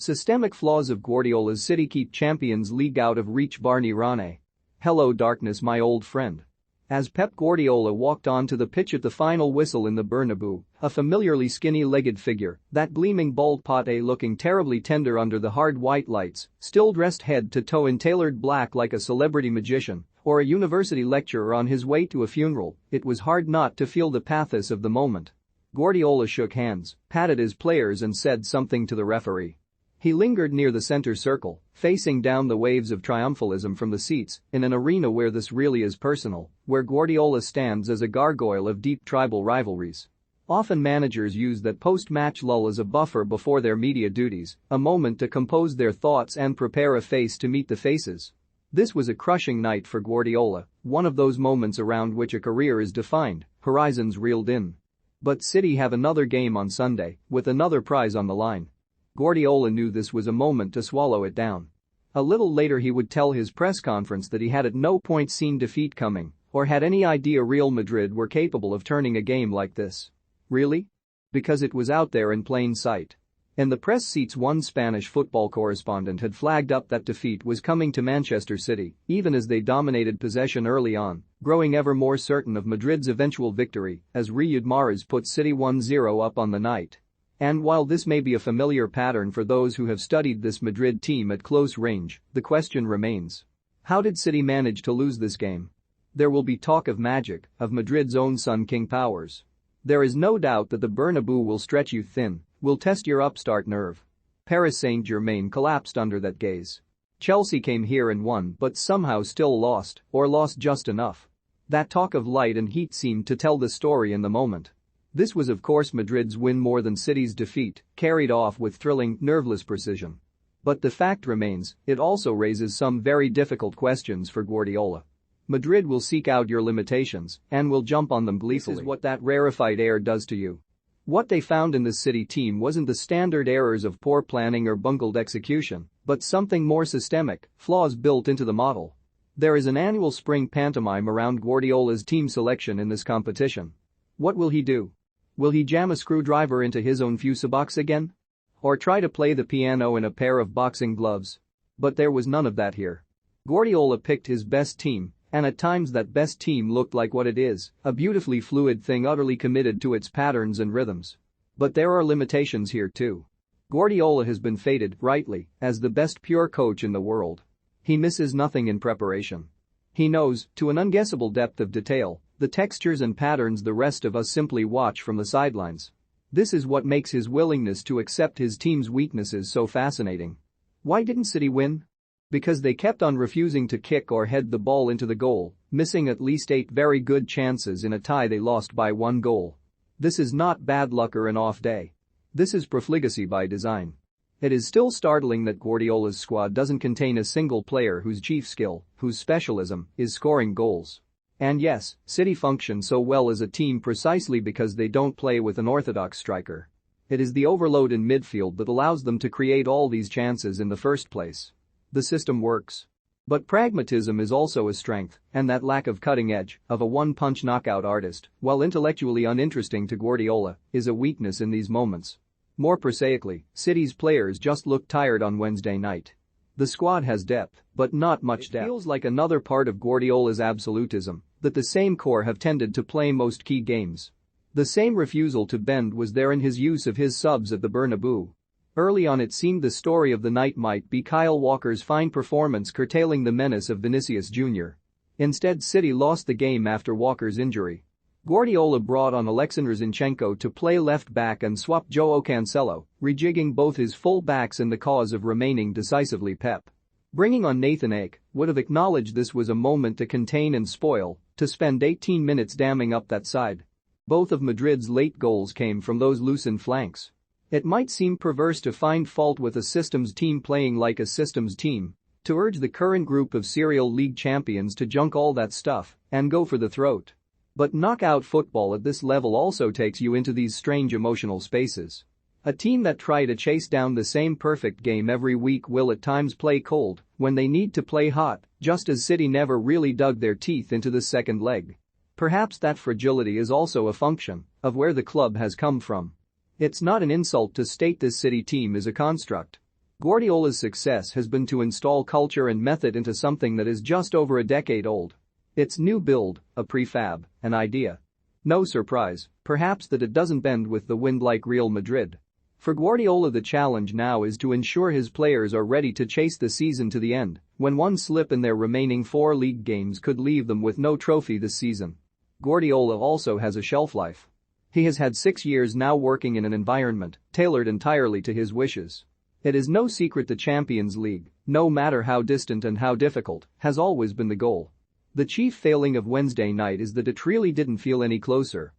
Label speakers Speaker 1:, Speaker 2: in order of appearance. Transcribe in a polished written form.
Speaker 1: Systemic flaws of Guardiola's City keep Champions League out of reach. Barney Ronay. Hello darkness my old friend. As Pep Guardiola walked onto the pitch at the final whistle in the Bernabeu, a familiarly skinny-legged figure, that gleaming bald pate looking terribly tender under the hard white lights, still dressed head to toe in tailored black like a celebrity magician or a university lecturer on his way to a funeral, it was hard not to feel the pathos of the moment. Guardiola shook hands, patted his players and said something to the referee. He lingered near the center circle, facing down the waves of triumphalism from the seats, in an arena where this really is personal, where Guardiola stands as a gargoyle of deep tribal rivalries. Often managers use that post-match lull as a buffer before their media duties, a moment to compose their thoughts and prepare a face to meet the faces. This was a crushing night for Guardiola, one of those moments around which a career is defined, horizons reeled in. But City have another game on Sunday, with another prize on the line. Guardiola knew this was a moment to swallow it down. A little later he would tell his press conference that he had at no point seen defeat coming or had any idea Real Madrid were capable of turning a game like this. Really? Because it was out there in plain sight. In the press seats, one Spanish football correspondent had flagged up that defeat was coming to Manchester City, even as they dominated possession early on, growing ever more certain of Madrid's eventual victory as Riyad Mahrez put City 1-0 up on the night. And while this may be a familiar pattern for those who have studied this Madrid team at close range, the question remains. How did City manage to lose this game? There will be talk of magic, of Madrid's own Sun King powers. There is no doubt that the Bernabeu will stretch you thin, will test your upstart nerve. Paris Saint-Germain collapsed under that gaze. Chelsea came here and won but somehow still lost, or lost just enough. That talk of light and heat seemed to tell the story in the moment. This was of course Madrid's win more than City's defeat, carried off with thrilling, nerveless precision. But the fact remains, it also raises some very difficult questions for Guardiola. Madrid will seek out your limitations and will jump on them gleefully. This is what that rarefied air does to you. What they found in the City team wasn't the standard errors of poor planning or bungled execution, but something more systemic, flaws built into the model. There is an annual spring pantomime around Guardiola's team selection in this competition. What will he do? Will he jam a screwdriver into his own fuse box again? Or try to play the piano in a pair of boxing gloves? But there was none of that here. Guardiola picked his best team, and at times that best team looked like what it is, a beautifully fluid thing utterly committed to its patterns and rhythms. But there are limitations here too. Guardiola has been feted, rightly, as the best pure coach in the world. He misses nothing in preparation. He knows, to an unguessable depth of detail, the textures and patterns the rest of us simply watch from the sidelines. This is what makes his willingness to accept his team's weaknesses so fascinating. Why didn't City win? Because they kept on refusing to kick or head the ball into the goal, missing at least 8 very good chances in a tie they lost by 1 goal. This is not bad luck or an off day. This is profligacy by design. It is still startling that Guardiola's squad doesn't contain a single player whose chief skill, whose specialism, is scoring goals. And yes, City function so well as a team precisely because they don't play with an orthodox striker. It is the overload in midfield that allows them to create all these chances in the first place. The system works. But pragmatism is also a strength, and that lack of cutting edge, of a one-punch knockout artist, while intellectually uninteresting to Guardiola, is a weakness in these moments. More prosaically, City's players just looked tired on Wednesday night. The squad has depth, but not much depth. It feels like another part of Guardiola's absolutism, that the same core have tended to play most key games. The same refusal to bend was there in his use of his subs at the Bernabeu. Early on it seemed the story of the night might be Kyle Walker's fine performance curtailing the menace of Vinicius Jr. Instead City lost the game after Walker's injury. Guardiola brought on Alexander Zinchenko to play left back and swapped Joao Cancelo, rejigging both his full backs in the cause of remaining decisively Pep. Bringing on Nathan Ake would have acknowledged this was a moment to contain and spoil, to spend 18 minutes damming up that side. Both of Madrid's late goals came from those loosened flanks. It might seem perverse to find fault with a systems team playing like a systems team, to urge the current group of serial league champions to junk all that stuff and go for the throat. But knockout football at this level also takes you into these strange emotional spaces. A team that try to chase down the same perfect game every week will at times play cold when they need to play hot, just as City never really dug their teeth into the second leg. Perhaps that fragility is also a function of where the club has come from. It's not an insult to state this City team is a construct. Guardiola's success has been to install culture and method into something that is just over a decade old. It's new build, a prefab, an idea. No surprise, perhaps, that it doesn't bend with the wind like Real Madrid. For Guardiola, the challenge now is to ensure his players are ready to chase the season to the end, when one slip in their remaining 4 league games could leave them with no trophy this season. Guardiola also has a shelf life. He has had 6 years now working in an environment tailored entirely to his wishes. It is no secret the Champions League, no matter how distant and how difficult, has always been the goal. The chief failing of Wednesday night is that it really didn't feel any closer